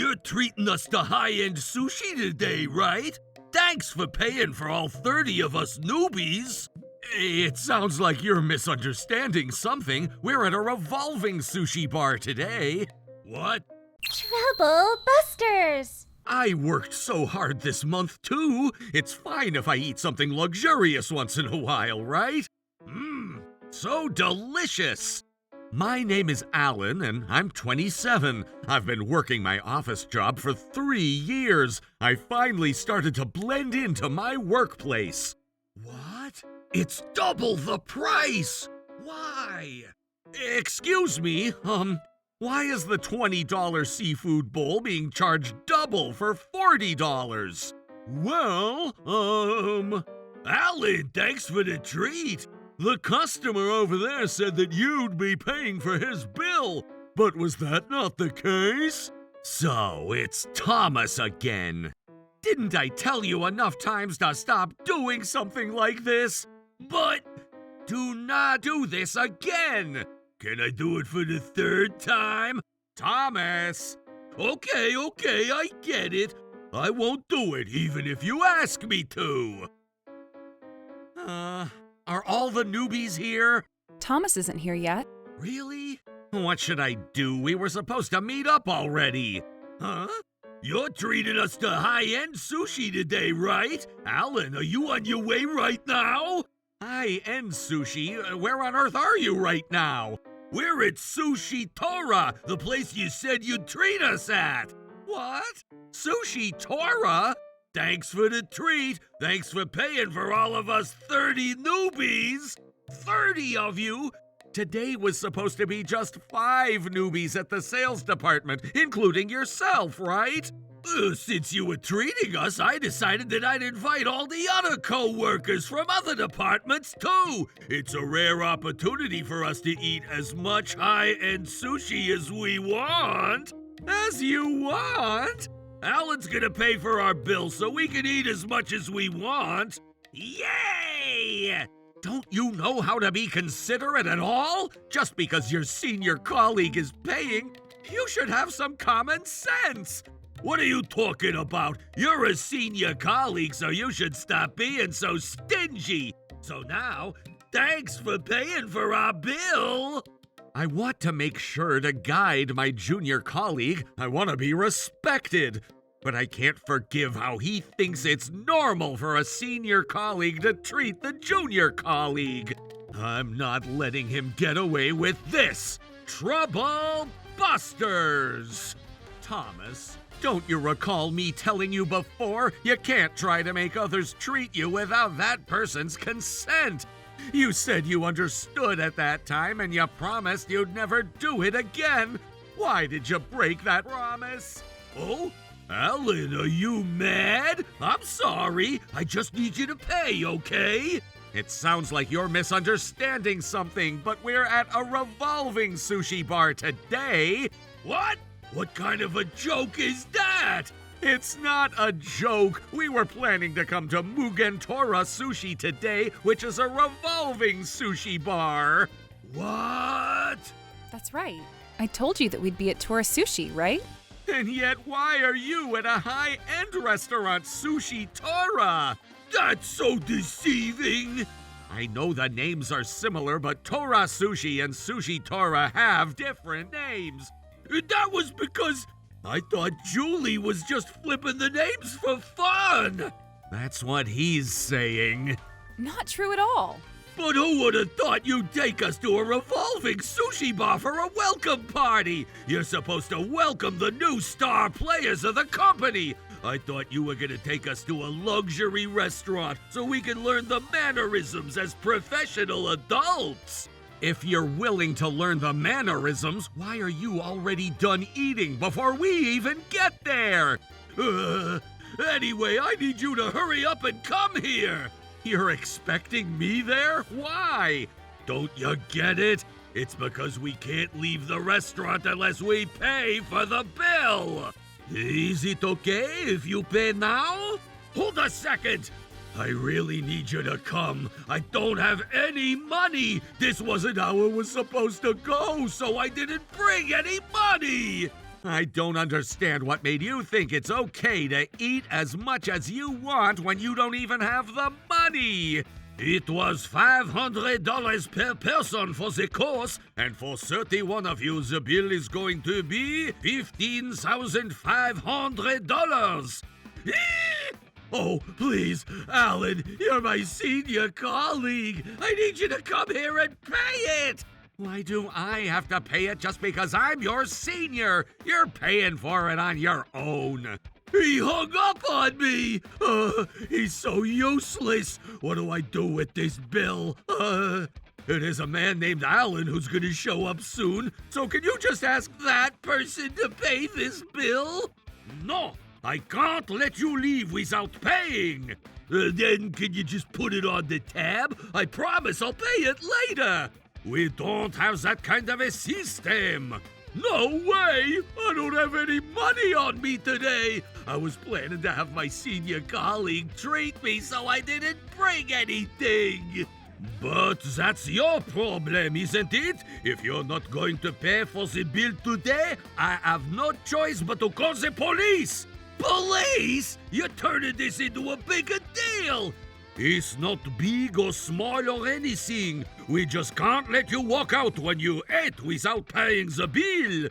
You're treating us to high-end sushi today, right? Thanks for paying for all 30 of us newbies. It sounds like you're misunderstanding something. We're at a revolving sushi bar today. What? Trouble Busters! I worked so hard this month, too. It's fine if I eat something luxurious once in a while, right? Mmm, so delicious. My name is Alan, and I'm 27. I've been working my office job for 3 years. I finally started to blend into my workplace. What? It's double the price! Why? Excuse me, why is the $20 seafood bowl being charged double for $40? Well, Alan, thanks for the treat. The customer over there said that you'd be paying for his bill, but was that not the case? So it's Thomas again. Didn't I tell you enough times to stop doing something like this? But do not do this again. Can I do it for the 3rd time? Thomas! Okay, I get it. I won't do it even if you ask me to. Are all the newbies here? Thomas isn't here yet. Really? What should I do? We were supposed to meet up already. Huh? You're treating us to high-end sushi today, right? Alan, are you on your way right now? High-end sushi? Where on earth are you right now? We're at Sushi Tora, the place you said you'd treat us at. What? Sushi Tora? Thanks for the treat. Thanks for paying for all of us 30 newbies. 30 of you? Today was supposed to be just 5 newbies at the sales department, including yourself, right? Since you were treating us, I decided that I'd invite all the other coworkers from other departments, too. It's a rare opportunity for us to eat as much high-end sushi as we want. As you want? Alan's gonna pay for our bill so we can eat as much as we want. Yay! Don't you know how to be considerate at all? Just because your senior colleague is paying, you should have some common sense. What are you talking about? You're a senior colleague, so you should stop being so stingy. So now, thanks for paying for our bill. I want to make sure to guide my junior colleague. I want to be respected. But I can't forgive how he thinks it's normal for a senior colleague to treat the junior colleague. I'm not letting him get away with this. Trouble Busters! Thomas, don't you recall me telling you before? You can't try to make others treat you without that person's consent. You said you understood at that time and you promised you'd never do it again. Why did you break that promise? Oh? Alan, are you mad? I'm sorry. I just need you to pay, okay? It sounds like you're misunderstanding something, but we're at a revolving sushi bar today. What? What kind of a joke is that? It's not a joke. We were planning to come to Mugen Tora Sushi today, which is a revolving sushi bar. What? That's right. I told you that we'd be at Tora Sushi, right? And yet, why are you at a high-end restaurant, Sushi Tora? That's so deceiving. I know the names are similar, but Tora Sushi and Sushi Tora have different names. That was because I thought Julie was just flipping the names for fun. That's what he's saying. Not true at all. But who would have thought you'd take us to a revolving sushi bar for a welcome party? You're supposed to welcome the new star players of the company. I thought you were going to take us to a luxury restaurant so we can learn the mannerisms as professional adults. If you're willing to learn the mannerisms, why are you already done eating before we even get there? Anyway, I need you to hurry up and come here. You're expecting me there? Why? Don't you get it? It's because we can't leave the restaurant unless we pay for the bill. Is it okay if you pay now? Hold a second. I really need you to come. I don't have any money. This wasn't how it was supposed to go, so I didn't bring any money. I don't understand what made you think it's okay to eat as much as you want when you don't even have the money. It was $500 per person for the course, and for 31 of you, the bill is going to be $15,500. Oh, please, Alan, you're my senior colleague. I need you to come here and pay it. Why do I have to pay it just because I'm your senior? You're paying for it on your own. He hung up on me. He's so useless. What do I do with this bill? It is a man named Alan who's going to show up soon. So can you just ask that person to pay this bill? No, I can't let you leave without paying. Then can you just put it on the tab? I promise I'll pay it later. We don't have that kind of a system. No way! I don't have any money on me today. I was planning to have my senior colleague treat me, so I didn't bring anything. But that's your problem, isn't it? If you're not going to pay for the bill today, I have no choice but to call the police. Police? You're turning this into a bigger deal. It's not big or small or anything. We just can't let you walk out when you ate without paying the bill.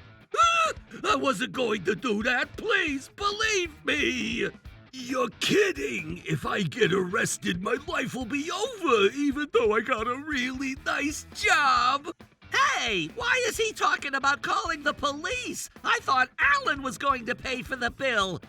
I wasn't going to do that. Please believe me. You're kidding. If I get arrested, my life will be over, even though I got a really nice job. Hey, why is he talking about calling the police? I thought Alan was going to pay for the bill.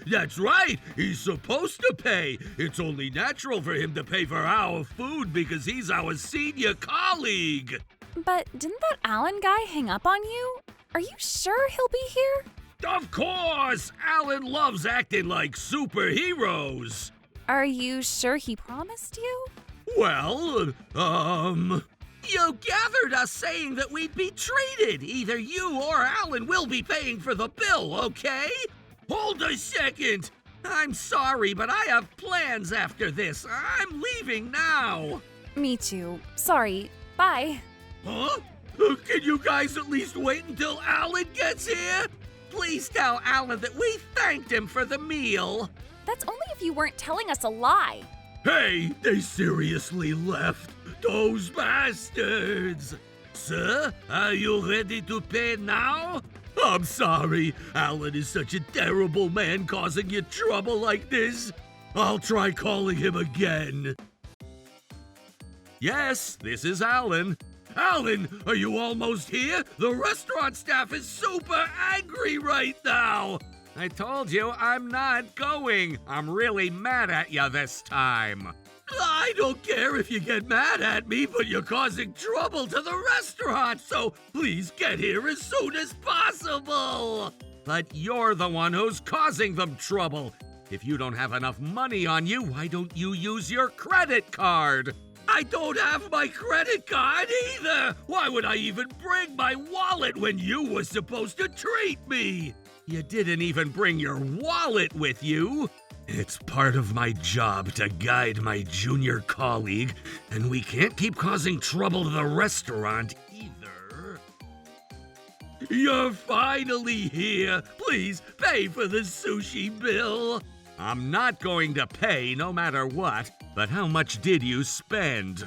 That's right. He's supposed to pay. It's only natural for him to pay for our food because he's our senior colleague. But didn't that Alan guy hang up on you? Are you sure he'll be here? Of course! Alan loves acting like superheroes. Are you sure he promised you? Well, You gathered us saying that we'd be treated. Either you or Alan will be paying for the bill, okay? hold a second. I'm sorry, but I have plans after this. I'm leaving now. Me too. Sorry. Bye. Huh? Can you guys at least wait until Alan gets here? Please tell Alan that we thanked him for the meal. That's only if you weren't telling us a lie. Hey, they seriously left. Those bastards! Sir, are you ready to pay now? I'm sorry. Alan is such a terrible man causing you trouble like this. I'll try calling him again. Yes, this is Alan. Alan, are you almost here? The restaurant staff is super angry right now. I told you I'm not going. I'm really mad at you this time. I don't care if you get mad at me, but you're causing trouble to the restaurant, so please get here as soon as possible. But you're the one who's causing them trouble. If you don't have enough money on you, why don't you use your credit card? I don't have my credit card either. Why would I even bring my wallet when you were supposed to treat me? You didn't even bring your wallet with you. It's part of my job to guide my junior colleague, and we can't keep causing trouble to the restaurant either. You're finally here. Please pay for the sushi bill. I'm not going to pay no matter what, but how much did you spend?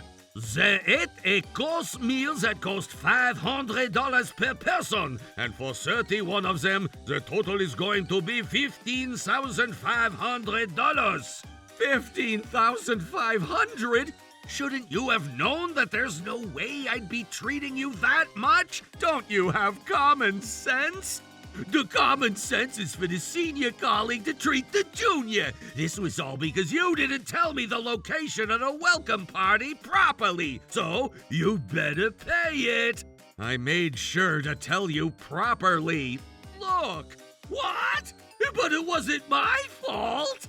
They ate a course meal that cost $500 per person, and for 31 of them, the total is going to be $15,500. $15,500? Shouldn't you have known that there's no way I'd be treating you that much? Don't you have common sense? The common sense is for the senior colleague to treat the junior. This was all because you didn't tell me the location of the welcome party properly, so you better pay it. I made sure to tell you properly. Look. What? But it wasn't my fault.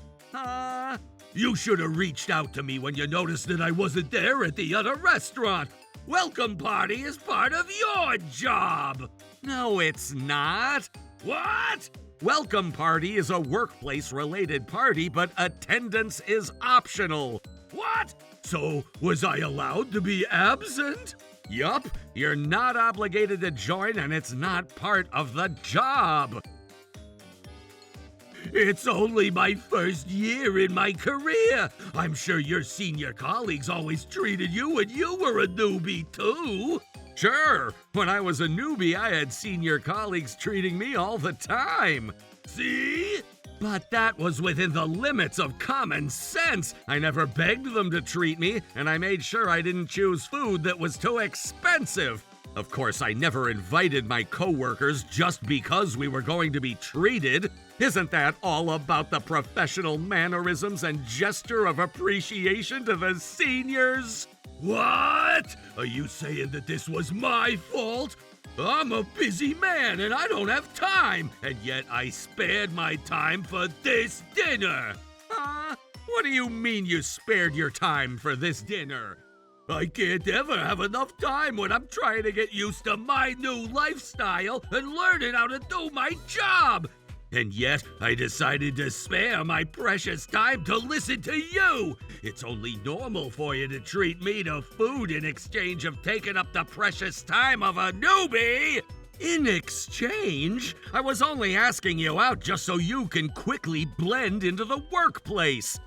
You should have reached out to me when you noticed that I wasn't there at the other restaurant. Welcome party is part of your job. No, it's not. What? Welcome party is a workplace-related party, but attendance is optional. What? So, was I allowed to be absent? Yup, you're not obligated to join and it's not part of the job. It's only my first year in my career. I'm sure your senior colleagues always treated you when you were a newbie too. Sure, when I was a newbie, I had senior colleagues treating me all the time. See? But that was within the limits of common sense. I never begged them to treat me, and I made sure I didn't choose food that was too expensive. Of course, I never invited my coworkers just because we were going to be treated. Isn't that all about the professional mannerisms and gesture of appreciation to the seniors? What? Are you saying that this was my fault? I'm a busy man and I don't have time, and yet I spared my time for this dinner. Huh? What do you mean you spared your time for this dinner? I can't ever have enough time when I'm trying to get used to my new lifestyle and learning how to do my job. And yet, I decided to spare my precious time to listen to you. It's only normal for you to treat me to food in exchange of taking up the precious time of a newbie. In exchange? I was only asking you out just so you can quickly blend into the workplace.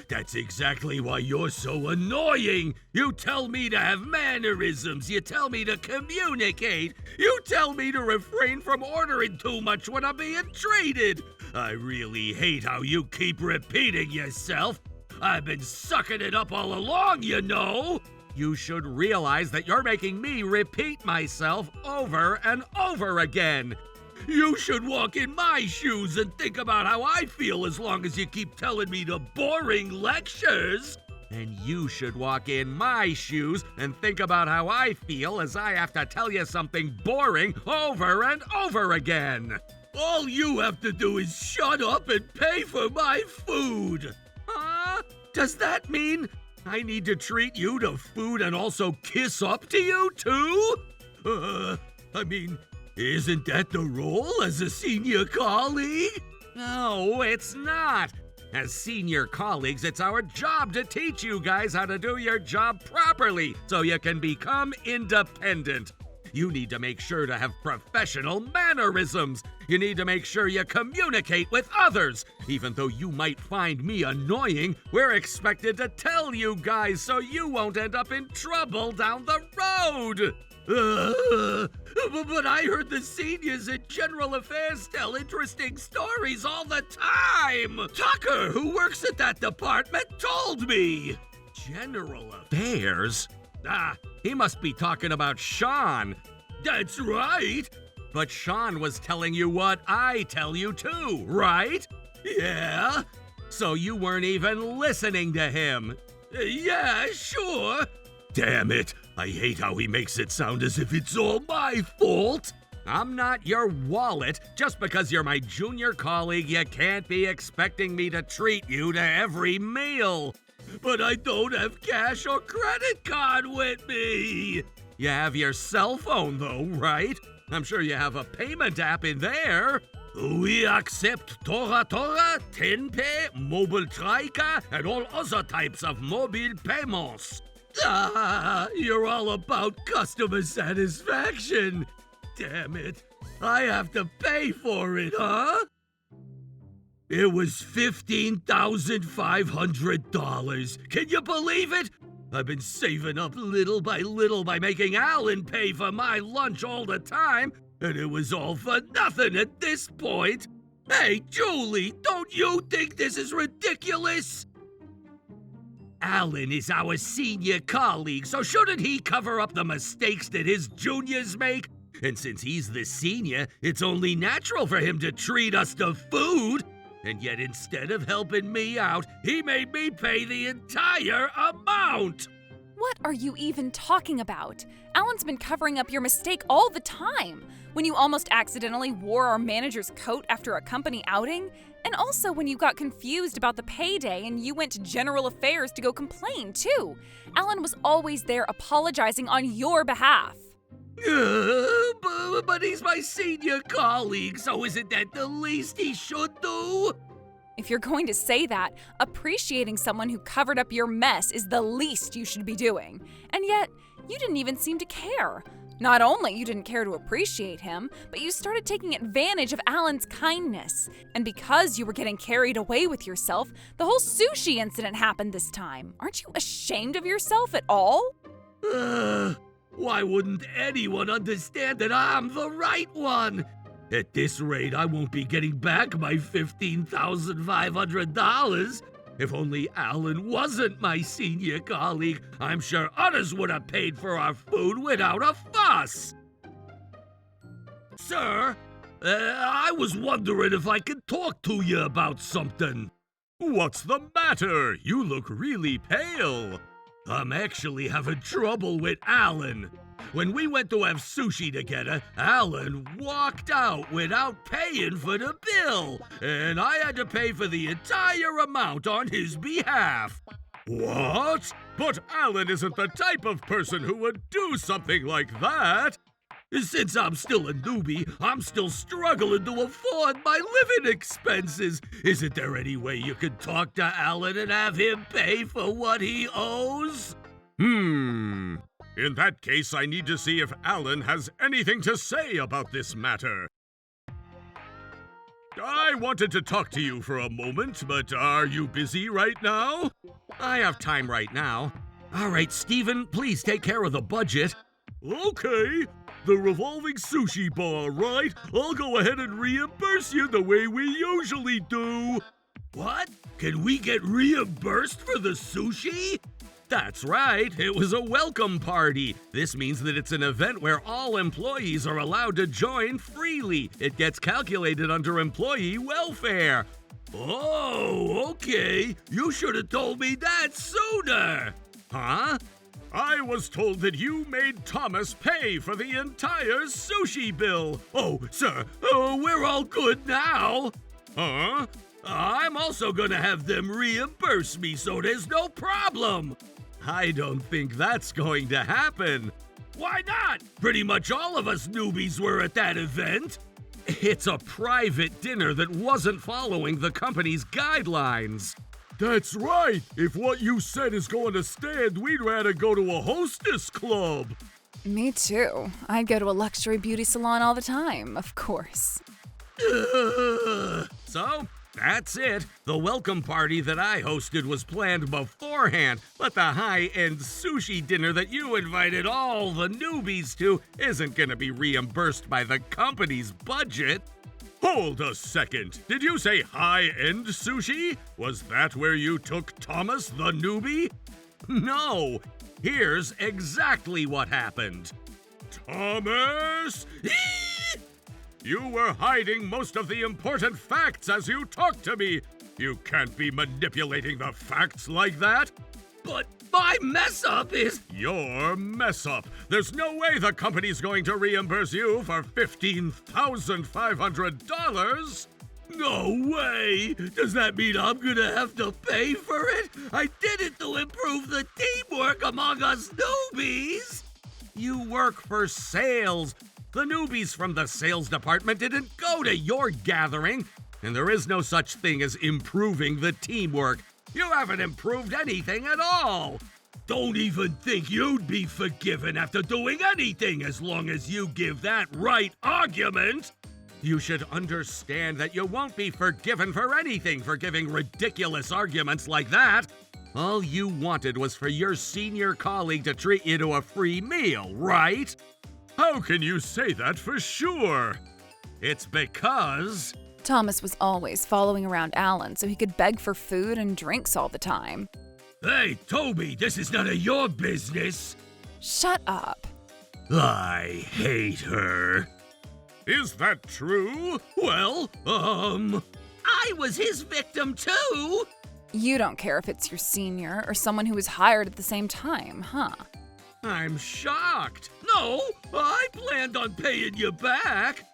That's exactly why you're so annoying. You tell me to have mannerisms. You tell me to communicate. You tell me to refrain from ordering too much when I'm being treated. I really hate how you keep repeating yourself. I've been sucking it up all along, you know. You should realize that you're making me repeat myself over and over again. You should walk in my shoes and think about how I feel as long as you keep telling me the boring lectures. And you should walk in my shoes and think about how I feel as I have to tell you something boring over and over again. All you have to do is shut up and pay for my food. Huh? Does that mean I need to treat you to food and also kiss up to you too? Isn't that the role as a senior colleague? No, it's not. As senior colleagues, it's our job to teach you guys how to do your job properly so you can become independent. You need to make sure to have professional mannerisms. You need to make sure you communicate with others. Even though you might find me annoying, we're expected to tell you guys so you won't end up in trouble down the road. But I heard the seniors in General Affairs tell interesting stories all the time. Tucker, who works at that department, told me. General Affairs? He must be talking about Sean. That's right. But Sean was telling you what I tell you too, right? Yeah. So you weren't even listening to him. Yeah, sure. Damn it. I hate how he makes it sound as if it's all my fault. I'm not your wallet. Just because you're my junior colleague, you can't be expecting me to treat you to every meal. But I don't have cash or credit card with me. You have your cell phone though, right? I'm sure you have a payment app in there. We accept Tora, TenPay, Mobile Trika, and all other types of mobile payments. You're all about customer satisfaction. Damn it. I have to pay for it, huh? It was $15,500. Can you believe it? I've been saving up little by little by making Alan pay for my lunch all the time, and it was all for nothing at this point. Hey, Julie, don't you think this is ridiculous? Alan is our senior colleague, so shouldn't he cover up the mistakes that his juniors make? And since he's the senior, it's only natural for him to treat us to food. And yet instead of helping me out, he made me pay the entire amount. What are you even talking about? Alan's been covering up your mistake all the time. When you almost accidentally wore our manager's coat after a company outing, and also when you got confused about the payday and you went to General Affairs to go complain, too. Alan was always there apologizing on your behalf. But he's my senior colleague, so isn't that the least he should do? If you're going to say that, appreciating someone who covered up your mess is the least you should be doing. And yet, you didn't even seem to care. Not only you didn't care to appreciate him, but you started taking advantage of Alan's kindness. And because you were getting carried away with yourself, the whole sushi incident happened this time. Aren't you ashamed of yourself at all? Why wouldn't anyone understand that I'm the right one? At this rate, I won't be getting back my $15,500. If only Alan wasn't my senior colleague, I'm sure others would have paid for our food without a fuss. Sir, I was wondering if I could talk to you about something. What's the matter? You look really pale. I'm actually having trouble with Alan. When we went to have sushi together, Alan walked out without paying for the bill, and I had to pay for the entire amount on his behalf. What? But Alan isn't the type of person who would do something like that. Since I'm still a newbie, I'm still struggling to afford my living expenses. Isn't there any way you could talk to Alan and have him pay for what he owes? In that case, I need to see if Alan has anything to say about this matter. I wanted to talk to you for a moment, but are you busy right now? I have time right now. All right, Steven, please take care of the budget. Okay. The revolving sushi bar, right? I'll go ahead and reimburse you the way we usually do. What? Can we get reimbursed for the sushi? That's right, it was a welcome party. This means that it's an event where all employees are allowed to join freely. It gets calculated under employee welfare. Oh, okay. You should have told me that sooner. Huh? I was told that you made Thomas pay for the entire sushi bill. Oh, sir, we're all good now. Huh? I'm also gonna have them reimburse me, so there's no problem. I don't think that's going to happen. Why not? Pretty much all of us newbies were at that event. It's a private dinner that wasn't following the company's guidelines. That's right. If what you said is going to stand, we'd rather go to a hostess club. Me too. I'd go to a luxury beauty salon all the time, of course. So, that's it. The welcome party that I hosted was planned beforehand, but the high-end sushi dinner that you invited all the newbies to isn't gonna be reimbursed by the company's budget. Hold a second. Did you say high-end sushi? Was that where you took Thomas the newbie? No. Here's exactly what happened. Thomas! You were hiding most of the important facts as you talked to me. You can't be manipulating the facts like that. But my mess-up is... Your mess-up. There's no way the company's going to reimburse you for $15,500. No way! Does that mean I'm gonna have to pay for it? I did it to improve the teamwork among us newbies! You work for sales. The newbies from the sales department didn't go to your gathering, and there is no such thing as improving the teamwork. You haven't improved anything at all. Don't even think you'd be forgiven after doing anything as long as you give that right argument. You should understand that you won't be forgiven for anything for giving ridiculous arguments like that. All you wanted was for your senior colleague to treat you to a free meal, right? How can you say that for sure? It's because... Thomas was always following around Alan so he could beg for food and drinks all the time. Hey, Toby, this is none of your business. Shut up. I hate her. Is that true? Well, I was his victim too. You don't care if it's your senior or someone who was hired at the same time, huh? I'm shocked. No, I planned on paying you back.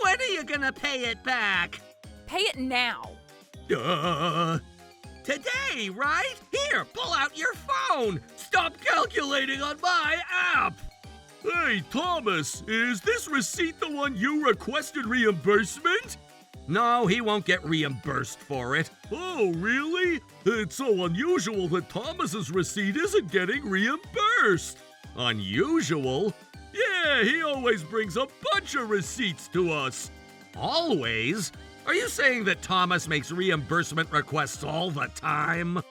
When are you gonna pay it back? Pay it now. Today, right? Here, pull out your phone. Stop calculating on my app. Hey, Thomas, is this receipt the one you requested reimbursement? No, he won't get reimbursed for it. Oh, really? It's so unusual that Thomas's receipt isn't getting reimbursed. Unusual? Yeah, he always brings a bunch of receipts to us. Always? Are you saying that Thomas makes reimbursement requests all the time?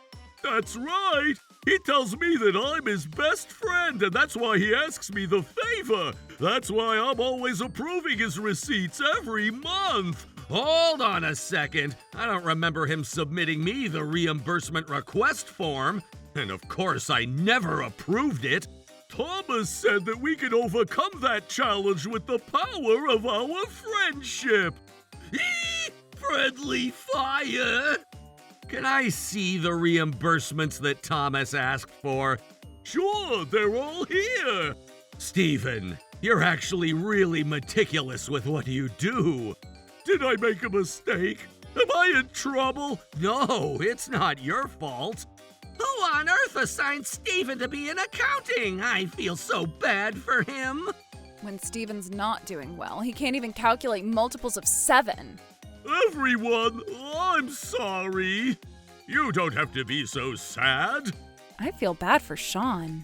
That's right. He tells me that I'm his best friend, and that's why he asks me the favor. That's why I'm always approving his receipts every month. Hold on a second. I don't remember him submitting me the reimbursement request form. And of course, I never approved it. Thomas said that we can overcome that challenge with the power of our friendship. Friendly fire! Can I see the reimbursements that Thomas asked for? Sure, they're all here. Stephen, you're actually really meticulous with what you do. Did I make a mistake? Am I in trouble? No, it's not your fault. Who on earth assigned Stephen to be in accounting? I feel so bad for him. When Stephen's not doing well, he can't even calculate multiples of 7. Everyone, I'm sorry. You don't have to be so sad. I feel bad for Sean.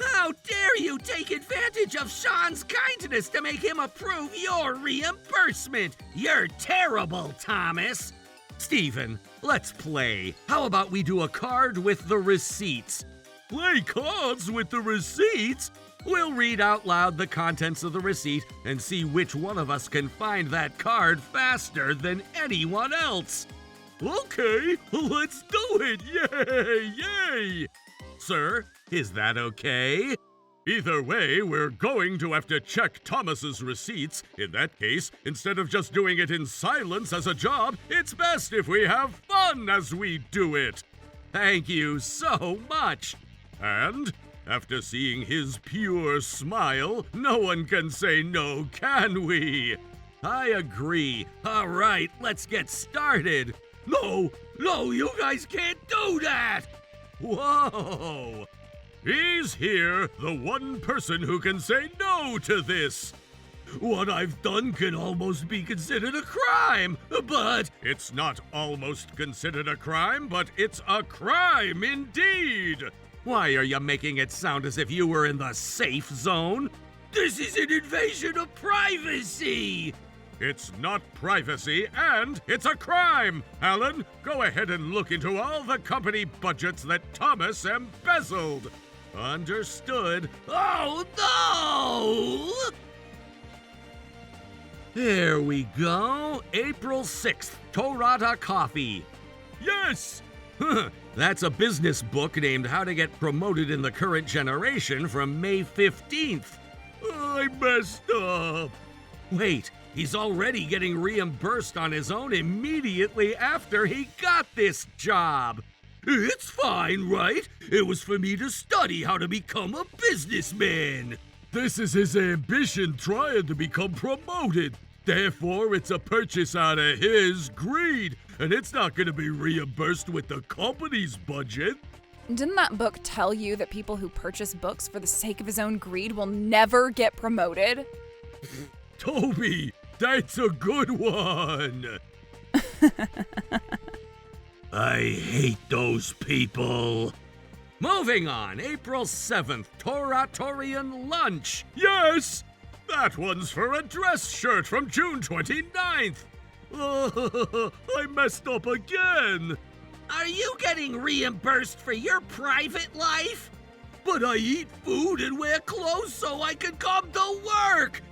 How dare you take advantage of Sean's kindness to make him approve your reimbursement? You're terrible, Thomas. Stephen, let's play. How about we do a card with the receipts? Play cards with the receipts? We'll read out loud the contents of the receipt and see which one of us can find that card faster than anyone else. Okay, let's do it. Yay, yay. Sir, is that okay? Either way, we're going to have to check Thomas's receipts. In that case, instead of just doing it in silence as a job, it's best if we have fun as we do it. Thank you so much. And after seeing his pure smile, no one can say no, can we? I agree. All right, let's get started. No, you guys can't do that! Whoa! He's here, the one person who can say no to this. What I've done can almost be considered a crime, but it's not almost considered a crime, but it's a crime indeed. Why are you making it sound as if you were in the safe zone? This is an invasion of privacy. It's not privacy, and it's a crime. Alan, go ahead and look into all the company budgets that Thomas embezzled. Understood. Oh, no! There we go. April 6th, Torata Coffee. Yes! That's a business book named How to Get Promoted in the Current Generation from May 15th. I messed up. Wait, he's already getting reimbursed on his own immediately after he got this job. It's fine, right? It was for me to study how to become a businessman. This is his ambition trying to become promoted. Therefore, it's a purchase out of his greed, and it's not going to be reimbursed with the company's budget. Didn't that book tell you that people who purchase books for the sake of his own greed will never get promoted? Toby, that's a good one. I hate those people. Moving on, April 7th, Toratorian Lunch. Yes! That one's for a dress shirt from June 29th. I messed up again. Are you getting reimbursed for your private life? But I eat food and wear clothes so I can come to work.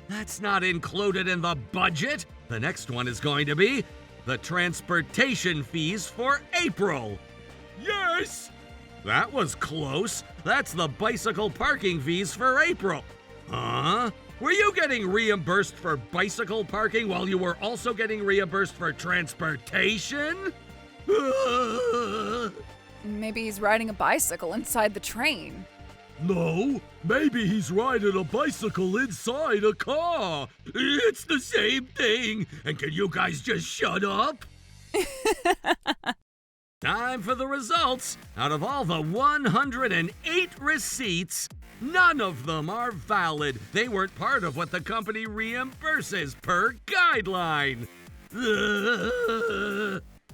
That's not included in the budget. The next one is going to be the transportation fees for April. Yes! That was close. That's the bicycle parking fees for April. Huh? Were you getting reimbursed for bicycle parking while you were also getting reimbursed for transportation? Maybe he's riding a bicycle inside the train. No, maybe he's riding a bicycle inside a car. It's the same thing. And can you guys just shut up? Time for the results. Out of all the 108 receipts, none of them are valid. They weren't part of what the company reimburses per guideline.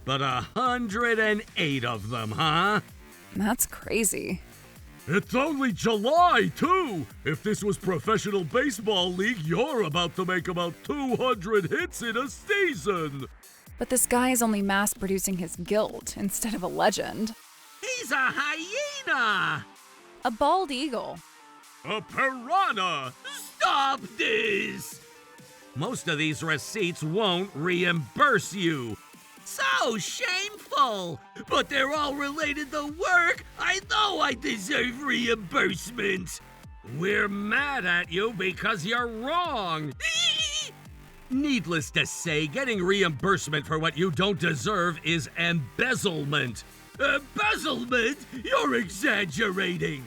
But 108 of them, huh? That's crazy. It's only July, too! If this was professional baseball league, you're about to make about 200 hits in a season! But this guy is only mass producing his guilt instead of a legend. He's a hyena! A bald eagle. A piranha! Stop this! Most of these receipts won't reimburse you. So shameful! But they're all related to work. I know I deserve reimbursement. We're mad at you because you're wrong. Needless to say, getting reimbursement for what you don't deserve is embezzlement. Embezzlement? You're exaggerating.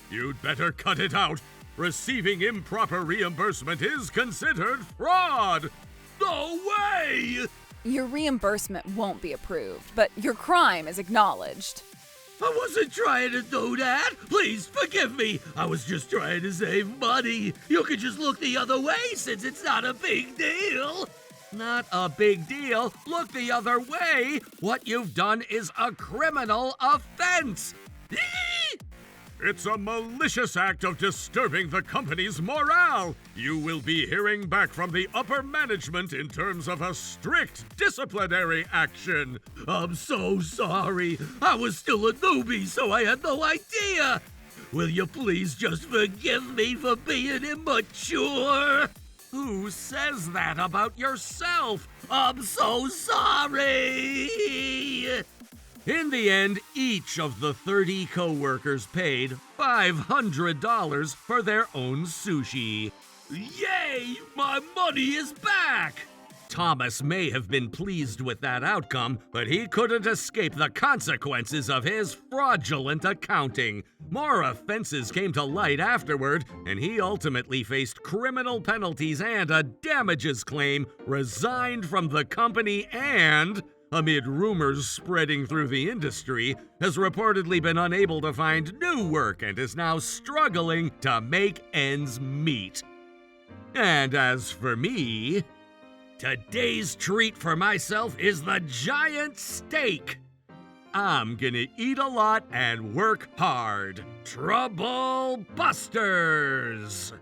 You'd better cut it out. Receiving improper reimbursement is considered fraud! No way! Your reimbursement won't be approved, but your crime is acknowledged. I wasn't trying to do that. Please forgive me. I was just trying to save money. You could just look the other way since it's not a big deal. Not a big deal. Look the other way. What you've done is a criminal offense. It's a malicious act of disturbing the company's morale. You will be hearing back from the upper management in terms of a strict disciplinary action. I'm so sorry. I was still a newbie, so I had no idea. Will you please just forgive me for being immature? Who says that about yourself? I'm so sorry. In the end, each of the 30 coworkers paid $500 for their own sushi. Yay! My money is back! Thomas may have been pleased with that outcome, but he couldn't escape the consequences of his fraudulent accounting. More offenses came to light afterward, and he ultimately faced criminal penalties and a damages claim, resigned from the company, and, amid rumors spreading through the industry, has reportedly been unable to find new work and is now struggling to make ends meet. And as for me, today's treat for myself is the giant steak. I'm gonna eat a lot and work hard. Trouble Busters!